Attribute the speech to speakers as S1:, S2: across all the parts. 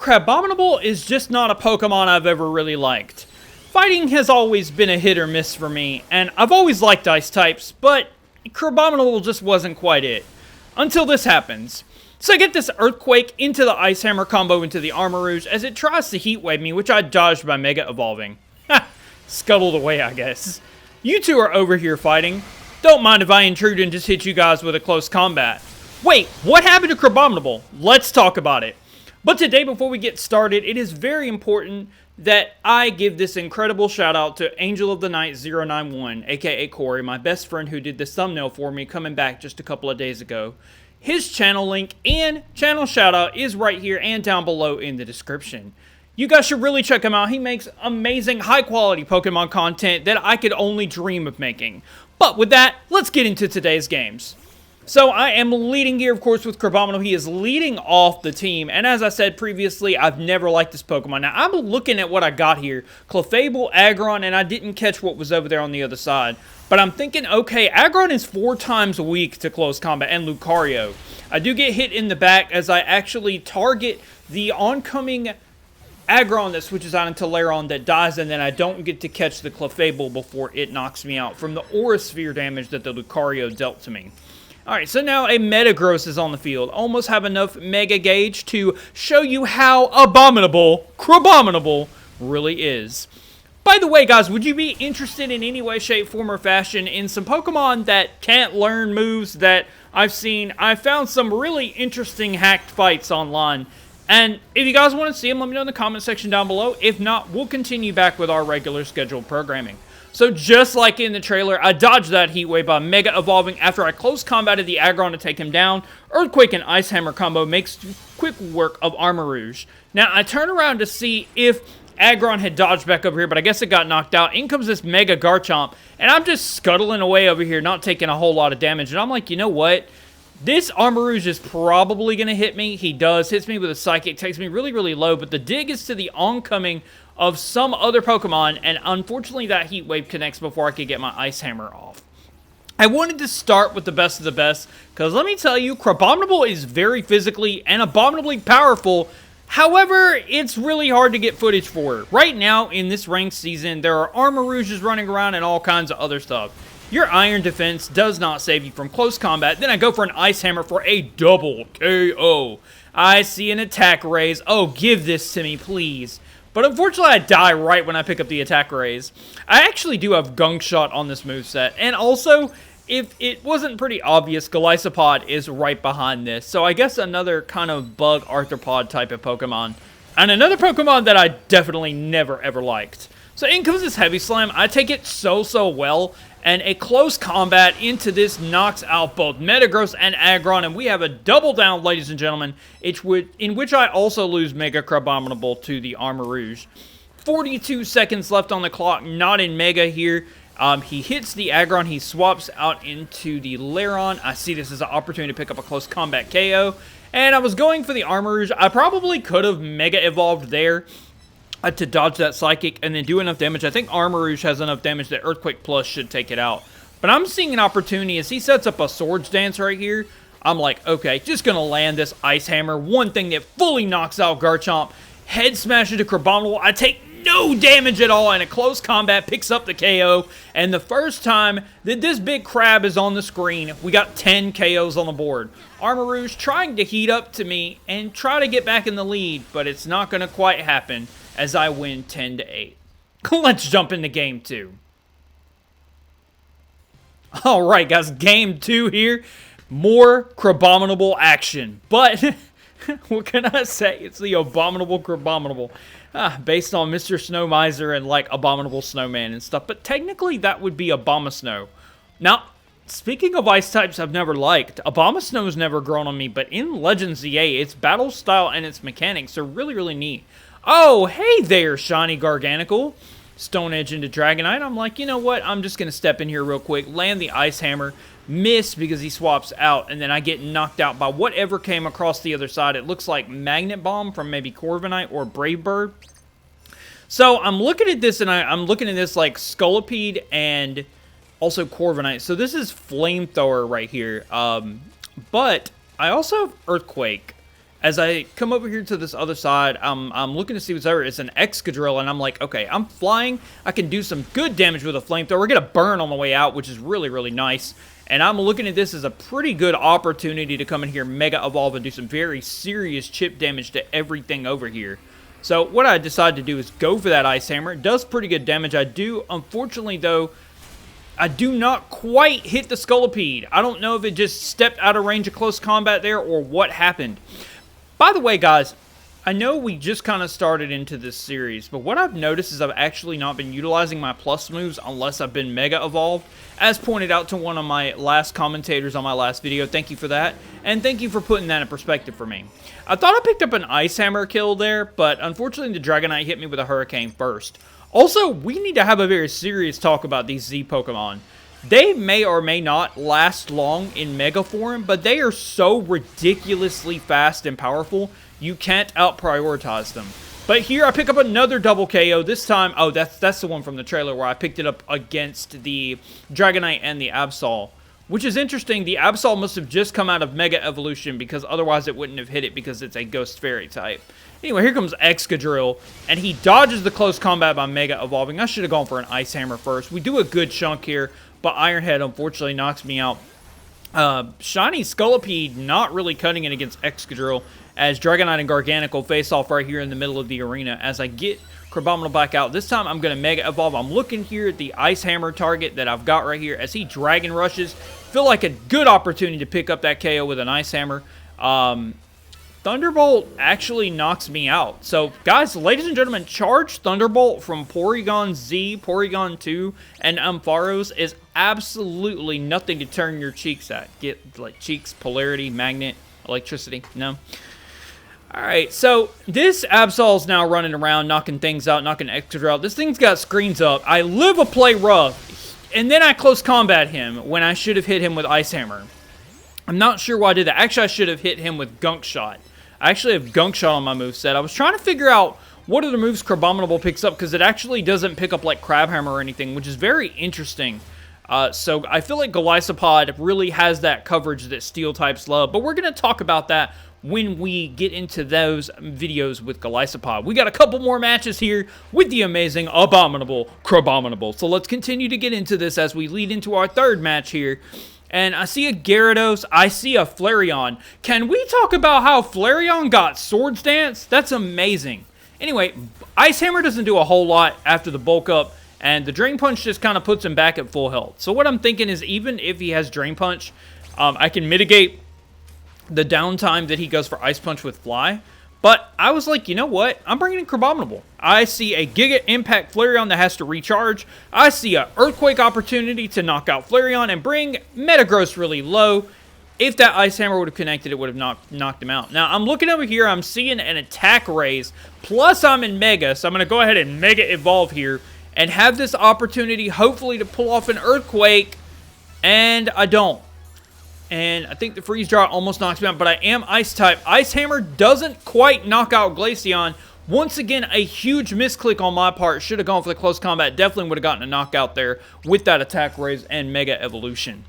S1: Crabominable is just not a Pokemon I've ever really liked. Fighting has always been a hit or miss for me, and I've always liked ice types, but Crabominable just wasn't quite it. Until this happens. So I get this Earthquake into the Ice Hammer combo into the Armarouge as it tries to Heat Wave me, which I dodged by Mega Evolving. Ha! Scuttled away, I guess. You two are over here fighting. Don't mind if I intrude and just hit you guys with a close combat. Wait, what happened to Crabominable? Let's talk about it. But today, before we get started, it is very important that I give this incredible shout out to Angel of the Night 091, aka Corey, my best friend who did this thumbnail for me coming back just a couple of days ago. His channel link and channel shout out is right here and down below in the description. You guys should really check him out. He makes amazing, high-quality Pokemon content that I could only dream of making. But with that, let's get into today's games. So I am leading here, of course, with Crabominable. He is leading off the team. And as I said previously, I've never liked this Pokemon. Now, I'm looking at what I got here. Clefable, Aggron, and I didn't catch what was over there on the other side. But I'm thinking, okay, Aggron is 4 times weak to close combat, and Lucario. I do get hit in the back as I actually target the oncoming Aggron that switches out into Lairon that dies, and then I don't get to catch the Clefable before it knocks me out from the Aura Sphere damage that the Lucario dealt to me. Alright, so now a Metagross is on the field. Almost have enough Mega Gauge to show you how abominable Crabominable really is. By the way, guys, would you be interested in any way, shape, form, or fashion in some Pokemon that can't learn moves that I've seen? I found some really interesting hacked fights online. And if you guys want to see them, let me know in the comment section down below. If not, we'll continue back with our regular scheduled programming. So just like in the trailer, I dodged that Heat Wave by Mega Evolving after I close combated the Aggron to take him down. Earthquake and Ice Hammer combo makes quick work of Armarouge. Now, I turn around to see if Aggron had dodged back over here, but I guess it got knocked out. In comes this Mega Garchomp, and I'm just scuttling away over here, not taking a whole lot of damage. And I'm like, you know what? This Armarouge is probably going to hit me. He does. Hits me with a Psychic. Takes me really, really low. But the dig is to the oncoming of some other Pokemon. And unfortunately, that Heat Wave connects before I could get my Ice Hammer off. I wanted to start with the best of the best. Because let me tell you, Crabominable is very physically and abominably powerful. However, it's really hard to get footage for it. Right now, in this ranked season, there are Armarouges running around and all kinds of other stuff. Your Iron Defense does not save you from close combat. Then I go for an Ice Hammer for a double KO. I see an Attack Raise. Oh, give this to me, please. But unfortunately, I die right when I pick up the Attack Raise. I actually do have Gunk Shot on this moveset. And also, if it wasn't pretty obvious, Golisopod is right behind this. So I guess another kind of bug arthropod type of Pokemon. And another Pokemon that I definitely never ever liked. So in comes this Heavy Slam. I take it so well. And a close combat into this knocks out both Metagross and Aggron. And we have a double down, ladies and gentlemen, in which I also lose Mega Crabominable to the Armarouge. 42 seconds left on the clock, not in Mega here. He hits the Aggron. He swaps out into the Lairon. I see this as an opportunity to pick up a close combat KO. And I was going for the Armarouge. I probably could have Mega Evolved there to dodge that Psychic and then do enough damage. I think Armarouge has enough damage that Earthquake Plus should take it out. But I'm seeing an opportunity as he sets up a Swords Dance right here. I'm like, okay, just going to land this Ice Hammer. One thing that fully knocks out Garchomp. Head smash into Crabominable. I take no damage at all, and a close combat picks up the KO. And the first time that this big crab is on the screen, we got 10 KOs on the board. Armarouge trying to heat up to me and try to get back in the lead, but it's not going to quite happen as I win 10-8. Let's jump into game 2. Alright guys, game 2 here. More Crabominable action. But, what can I say? It's the Abominable Crabominable. Based on Mr. Snow Miser and like Abominable Snowman and stuff. But technically that would be Abomasnow. Now, speaking of ice types I've never liked, Abomasnow's never grown on me. But in Legends ZA, its battle style and its mechanics are really, really neat. Oh, hey there, Shiny Garganacl. Stone Edge into Dragonite. I'm like, you know what? I'm just going to step in here real quick, land the Ice Hammer, miss because he swaps out, and then I get knocked out by whatever came across the other side. It looks like Magnet Bomb from maybe Corviknight or Brave Bird. So I'm looking at this, and I'm looking at this like Scolipede and also Corviknight. So this is Flamethrower right here. But I also have Earthquake. As I come over here to this other side, I'm looking to see what's over. It's an Excadrill, and I'm like, okay, I'm flying. I can do some good damage with a flamethrower. Get a burn on the way out, which is really, really nice. And I'm looking at this as a pretty good opportunity to come in here, Mega Evolve, and do some very serious chip damage to everything over here. So what I decided to do is go for that Ice Hammer. It does pretty good damage. I do, unfortunately, though, I do not quite hit the Scolipede. I don't know if it just stepped out of range of close combat there or what happened. By the way, guys, I know we just kind of started into this series, but what I've noticed is I've actually not been utilizing my plus moves unless I've been Mega Evolved, as pointed out to one of my last commentators on my last video. Thank you for that, and thank you for putting that in perspective for me. I thought I picked up an Ice Hammer kill there, but unfortunately the Dragonite hit me with a Hurricane first. Also, we need to have a very serious talk about these Z Pokemon. They may or may not last long in Mega form, but they are so ridiculously fast and powerful, you can't out-prioritize them. But here I pick up another double KO. This time, oh, that's the one from the trailer where I picked it up against the Dragonite and the Absol. Which is interesting, the Absol must have just come out of Mega Evolution because otherwise it wouldn't have hit it because it's a Ghost Fairy type. Anyway, here comes Excadrill, and he dodges the close combat by Mega Evolving. I should have gone for an Ice Hammer first. We do a good chunk here, but Iron Head unfortunately knocks me out. Shiny Scolipede not really cutting it against Excadrill, as Dragonite and Garganacl face off right here in the middle of the arena. As I get Crabominable back out, this time I'm going to Mega Evolve. I'm looking here at the Ice Hammer target that I've got right here. As he Dragon Rushes, feel like a good opportunity to pick up that KO with an Ice Hammer. Thunderbolt actually knocks me out. So, guys, ladies and gentlemen, Charge Thunderbolt from Porygon Z, Porygon 2, and Ampharos is absolutely nothing to turn your cheeks at. Get, like, cheeks, polarity, magnet, electricity. No. Alright, so this Absol's now running around, knocking things out, knocking Excadrill out. This thing's got screens up. I live a play rough, and then I close combat him when I should have hit him with Ice Hammer. I'm not sure why I did that. Actually, I should have hit him with Gunk Shot. I actually have Gunk Shot on my moveset. I was trying to figure out what other moves Crabominable picks up, because it actually doesn't pick up like Crab Hammer or anything, which is very interesting. So I feel like Golisopod really has that coverage that Steel types love, but we're going to talk about that when we get into those videos with Golisopod. We got a couple more matches here with the amazing, abominable Crabominable. So let's continue to get into this as we lead into our third match here. And I see a Gyarados, I see a Flareon. Can we talk about how Flareon got Swords Dance? That's amazing. Anyway, Ice Hammer doesn't do a whole lot after the bulk up, and the Drain Punch just kind of puts him back at full health. So what I'm thinking is, even if he has Drain Punch, I can mitigate the downtime that he goes for Ice Punch with Fly. But I was like, you know what? I'm bringing in Crabominable. I see a Giga Impact Flareon that has to recharge. I see an Earthquake opportunity to knock out Flareon and bring Metagross really low. If that Ice Hammer would have connected, it would have knocked him out. Now, I'm looking over here. I'm seeing an Attack Raise. Plus, I'm in Mega, so I'm going to go ahead and Mega Evolve here and have this opportunity, hopefully, to pull off an Earthquake. And I don't. And I think the Freeze Dry almost knocks me out, but I am Ice-type. Ice Hammer doesn't quite knock out Glaceon. Once again, a huge misclick on my part. Should have gone for the close combat. Definitely would have gotten a knockout there with that Attack Raise and Mega Evolution.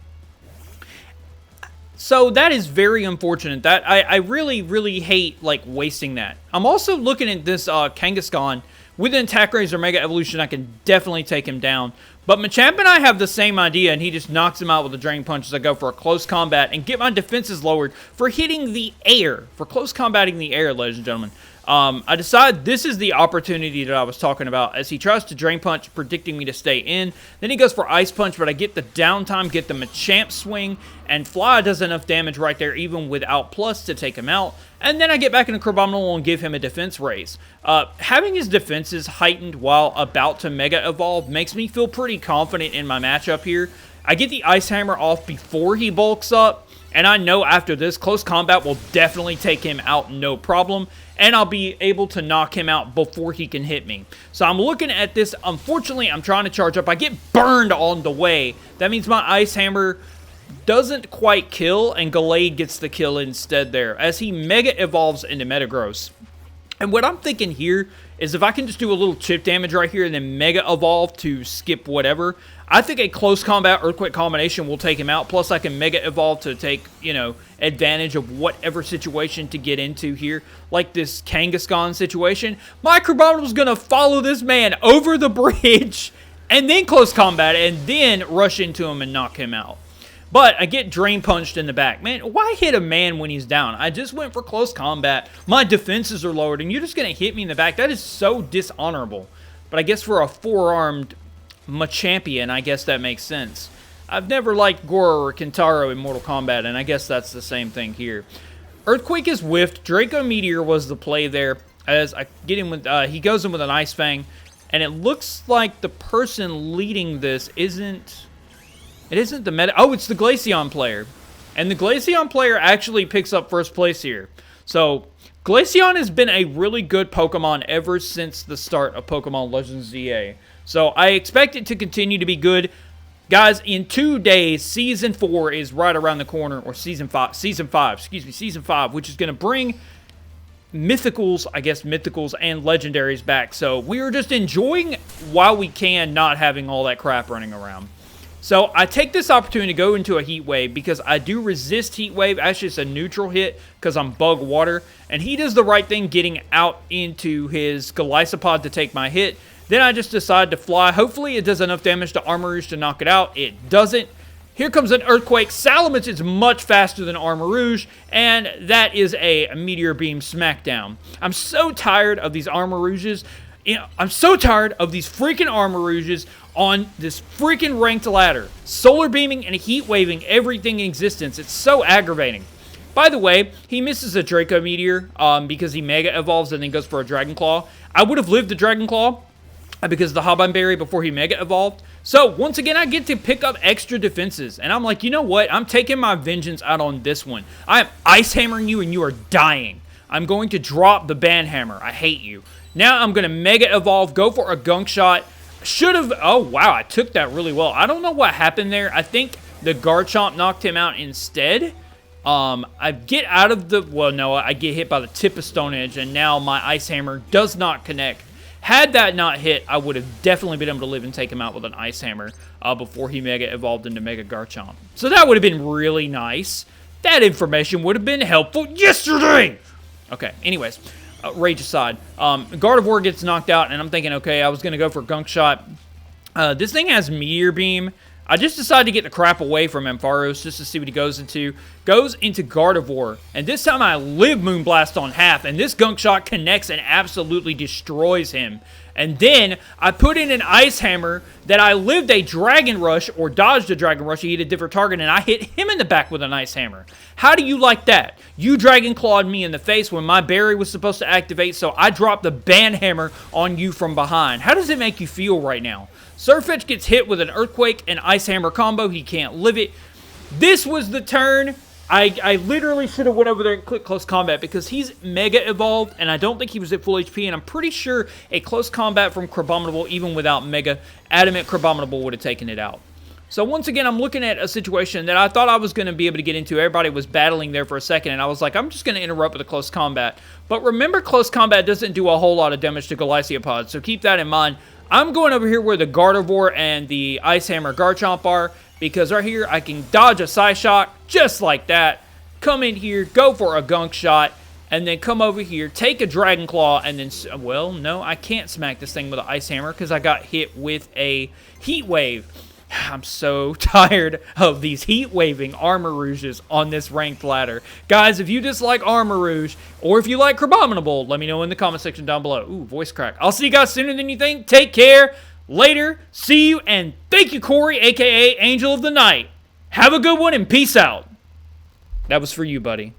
S1: So that is very unfortunate. That I really, really hate, like, wasting that. I'm also looking at this Kangaskhan. With an Attack Raise or Mega Evolution, I can definitely take him down. But Machamp and I have the same idea, and he just knocks him out with a Drain Punch as I go for a close combat and get my defenses lowered for hitting the air. For close combating the air, ladies and gentlemen. I decide this is the opportunity that I was talking about, as he tries to Drain Punch, predicting me to stay in. Then he goes for Ice Punch, but I get the downtime, get the Machamp swing, and Fly does enough damage right there, even without Plus, to take him out. And then I get back into Crabominable and give him a defense raise. Having his defenses heightened while about to Mega Evolve makes me feel pretty confident in my matchup here. I get the Ice Hammer off before he bulks up, and I know after this, close combat will definitely take him out, no problem. And I'll be able to knock him out before he can hit me. So I'm looking at this. Unfortunately, I'm trying to charge up. I get burned on the way. That means my Ice Hammer doesn't quite kill, and Gallade gets the kill instead there, as he Mega Evolves into Metagross. And what I'm thinking here is if I can just do a little chip damage right here and then Mega Evolve to skip whatever, I think a close combat Earthquake combination will take him out. Plus, I can Mega Evolve to take, you know, advantage of whatever situation to get into here. Like this Kangaskhan situation. My Crabominable's going to follow this man over the bridge and then close combat and then rush into him and knock him out. But I get Drain Punched in the back. Man, why hit a man when he's down? I just went for close combat. My defenses are lowered, and you're just going to hit me in the back. That is so dishonorable. But I guess for a four-armed Machampion, I guess that makes sense. I've never liked Goro or Kentaro in Mortal Kombat, and I guess that's the same thing here. Earthquake is whiffed. Draco Meteor was the play there. As I get him with, he goes in with an Ice Fang, and it looks like the person leading this isn't... It isn't the meta. Oh, it's the Glaceon player. And the Glaceon player actually picks up first place here. So, Glaceon has been a really good Pokemon ever since the start of Pokemon Legends ZA. So, I expect it to continue to be good. Guys, in 2 days, Season 4 is right around the corner. Or Season 5, which is going to bring Mythicals, I guess Mythicals and Legendaries back. So, we are just enjoying, while we can, not having all that crap running around. So, I take this opportunity to go into a Heat Wave because I do resist Heat Wave. Actually, it's a neutral hit because I'm Bug Water. And he does the right thing getting out into his Golisopod to take my hit. Then I just decide to fly. Hopefully, it does enough damage to Armarouge to knock it out. It doesn't. Here comes an Earthquake. Salamence is much faster than Armarouge, and that is a Meteor Beam smackdown. I'm so tired of these Armarouges. I'm so tired of these freaking Armarouges on this freaking ranked ladder. Solar beaming and heat waving everything in existence. It's so aggravating. By the way, he misses a Draco Meteor because he Mega Evolves and then goes for a Dragon Claw. I would have lived the Dragon Claw because of the Hobon Berry before he Mega Evolved. So, once again, I get to pick up extra defenses. And I'm like, you know what? I'm taking my vengeance out on this one. I am Ice Hammering you and you are dying. I'm going to drop the Ban Hammer. I hate you. Now I'm going to Mega Evolve, go for a Gunk Shot. Should have... Oh, wow, I took that really well. I don't know what happened there. I think the Garchomp knocked him out instead. I get out of the... Well, no, I get hit by the tip of Stone Edge, and now my Ice Hammer does not connect. Had that not hit, I would have definitely been able to live and take him out with an Ice Hammer before he Mega Evolved into Mega Garchomp. So that would have been really nice. That information would have been helpful yesterday! Okay, anyways... Rage aside, Gardevoir gets knocked out, and I'm thinking, okay, I was going to go for Gunk Shot. This thing has Meteor Beam. I just decided to get the crap away from Ampharos just to see what he goes into. Goes into Gardevoir, and this time I live Moonblast on half, and this Gunk Shot connects and absolutely destroys him. And then I put in an Ice Hammer that I lived a Dragon Rush, or dodged a Dragon Rush. He hit a different target, and I hit him in the back with an Ice Hammer. How do you like that? You Dragon Clawed me in the face when my berry was supposed to activate, so I dropped the Ban Hammer on you from behind. How does it make you feel right now? Sirfetch'd gets hit with an Earthquake and Ice Hammer combo. He can't live it. This was the turn. I literally should have went over there and clicked Close Combat because he's Mega Evolved, and I don't think he was at full HP, and I'm pretty sure a Close Combat from Crabominable, even without Mega Adamant Crabominable, would have taken it out. So once again, I'm looking at a situation that I thought I was going to be able to get into. Everybody was battling there for a second, and I was like, I'm just going to interrupt with a Close Combat. But remember, Close Combat doesn't do a whole lot of damage to Golisopod, so keep that in mind. I'm going over here where the Gardevoir and the Ice Hammer Garchomp are, because right here, I can dodge a Psyshock just like that. Come in here, go for a Gunk Shot, and then come over here, take a Dragon Claw, and then... Well, no, I can't smack this thing with an Ice Hammer because I got hit with a Heat Wave. I'm so tired of these Heat Waving Armarouges on this ranked ladder. Guys, if you dislike Armarouge, or if you like Crabominable, let me know in the comment section down below. Ooh, voice crack. I'll see you guys sooner than you think. Take care. Later. See you. And thank you, Corey, a.k.a. Angel of the Night. Have a good one and peace out. That was for you, buddy.